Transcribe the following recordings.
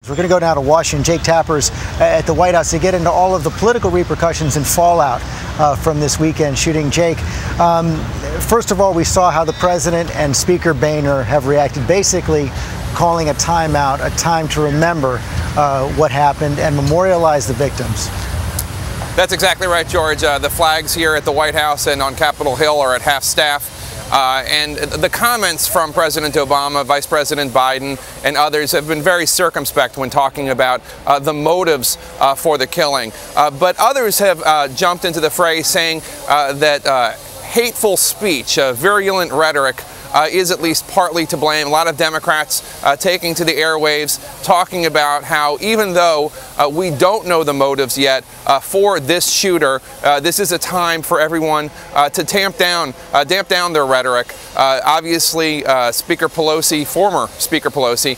We're going to go now to Washington. Jake Tapper's at the White House to get into all of the political repercussions and fallout from this weekend shooting. Jake, first of all, we saw how the president and Speaker Boehner have reacted, basically calling a timeout, a time to remember what happened and memorialize the victims. That's exactly right, George. The flags here at the White House and on Capitol Hill are at half-staff. And the comments from President Obama, Vice President Biden, and others have been very circumspect when talking about the motives for the killing. But others have jumped into the fray saying that hateful speech, virulent rhetoric, is at least partly to blame. A lot of Democrats taking to the airwaves, talking about how even though we don't know the motives yet for this shooter, this is a time for everyone to damp down their rhetoric. Obviously, Speaker Pelosi, former Speaker Pelosi,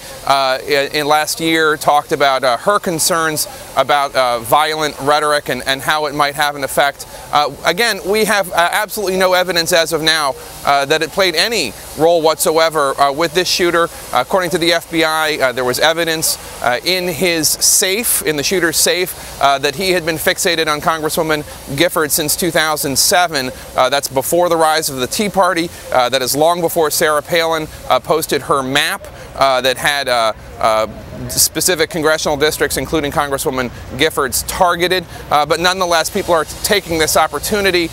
in last year talked about her concerns about violent rhetoric and how it might have an effect. Again, we have absolutely no evidence as of now that it played any role whatsoever with this shooter. According to the FBI, there was evidence in his safe, in the shooter's safe, that he had been fixated on Congresswoman Gifford since 2007. That's before the rise of the Tea Party. That is long before Sarah Palin posted her map that had specific congressional districts, including Congresswoman Gifford's, targeted. But nonetheless, people are taking this opportunity,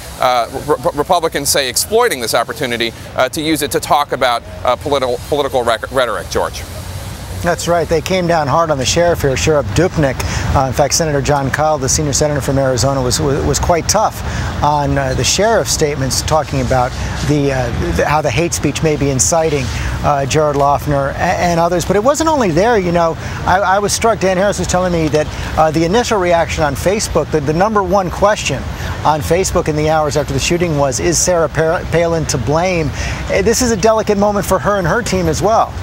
Republicans say exploiting this opportunity, to use it to talk about political rhetoric, George. That's right. They came down hard on the sheriff here, Sheriff Dupnick. In fact, Senator John Kyle, the senior senator from Arizona, was quite tough on the sheriff's statements, talking about how the hate speech may be inciting Jared Loughner and others. But it wasn't only there. You know, I was struck. Dan Harris was telling me that the initial reaction on Facebook, the number one question on Facebook in the hours after the shooting was, is Sarah Palin to blame? This is a delicate moment for her and her team as well.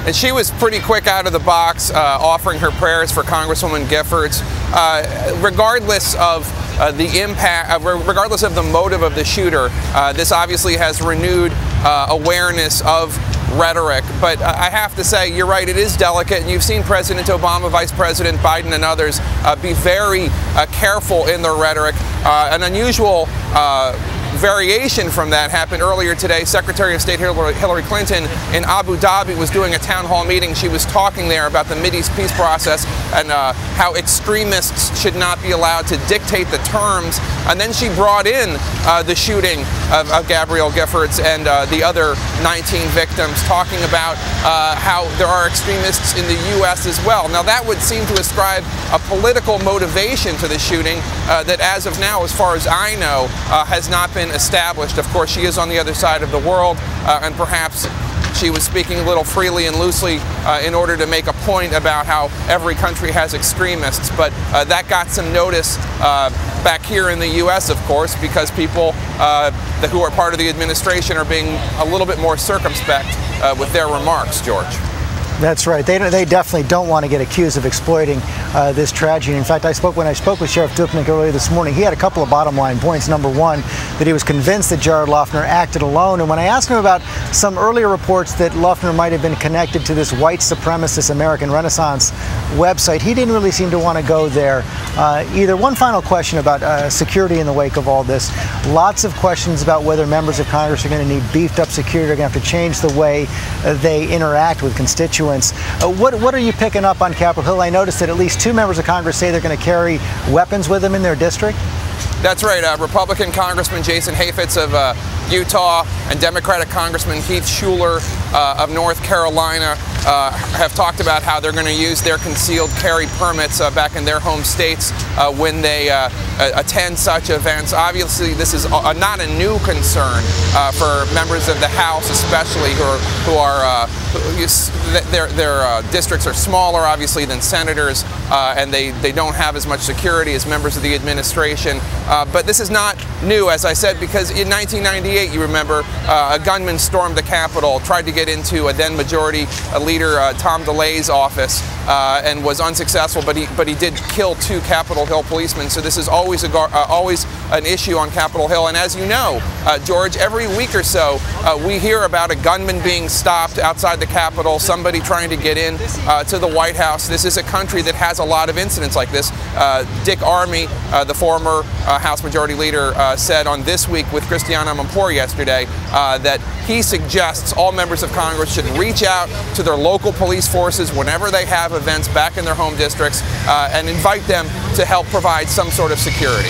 And she was pretty quick out of the box, offering her prayers for Congresswoman Giffords. Regardless of the impact, regardless of the motive of the shooter, this obviously has renewed awareness of rhetoric. But I have to say, you're right, it is delicate. And you've seen President Obama, Vice President Biden, and others be very careful in their rhetoric. An unusual variation from that happened earlier today. Secretary of State Hillary Clinton in Abu Dhabi was doing a town hall meeting. She was talking there about the Mideast peace process and how extremists should not be allowed to dictate the terms. And then she brought in the shooting of Gabrielle Giffords and the other 19 victims, talking about how there are extremists in the U.S. as well. Now, that would seem to ascribe a political motivation to the shooting that, as of now, as far as I know, has not been established. Of course, she is on the other side of the world, and perhaps she was speaking a little freely and loosely in order to make a point about how every country has extremists. But that got some notice back here in the U.S., of course, because people who are part of the administration are being a little bit more circumspect with their remarks, George. That's right. They definitely don't want to get accused of exploiting this tragedy. In fact, when I spoke with Sheriff Dupnick earlier this morning, he had a couple of bottom line points. Number one, that he was convinced that Jared Loughner acted alone. And when I asked him about some earlier reports that Loughner might have been connected to this white supremacist American Renaissance website, he didn't really seem to want to go there either. One final question about security in the wake of all this. Lots of questions about whether members of Congress are going to need beefed up security. They're going to have to change the way they interact with constituents. What are you picking up on Capitol Hill? I noticed that at least 2 members of Congress say they're going to carry weapons with them in their district. That's right. Republican Congressman Jason Hayfitz of Utah and Democratic Congressman Heath Shuler of North Carolina have talked about how they're going to use their concealed carry permits back in their home states when they attend such events. Obviously, this is not a new concern for members of the House, especially their districts are smaller, obviously, than senators, and they don't have as much security as members of the administration. But this is not new, as I said, because in 1998, you remember, a gunman stormed the Capitol, tried to get into a then Majority Leader Tom DeLay's office, and was unsuccessful, but he did kill 2 Capitol Hill policemen. So this is always an issue on Capitol Hill. And as you know, George, every week or so we hear about a gunman being stopped outside the Capitol, somebody trying to get in to the White House. This is a country that has a lot of incidents like this. Dick Armey, the former House Majority Leader, said on This Week with Christiana Amanpour yesterday that he suggests all members of Congress should reach out to their local police forces whenever they have events back in their home districts and invite them to help provide some sort of security.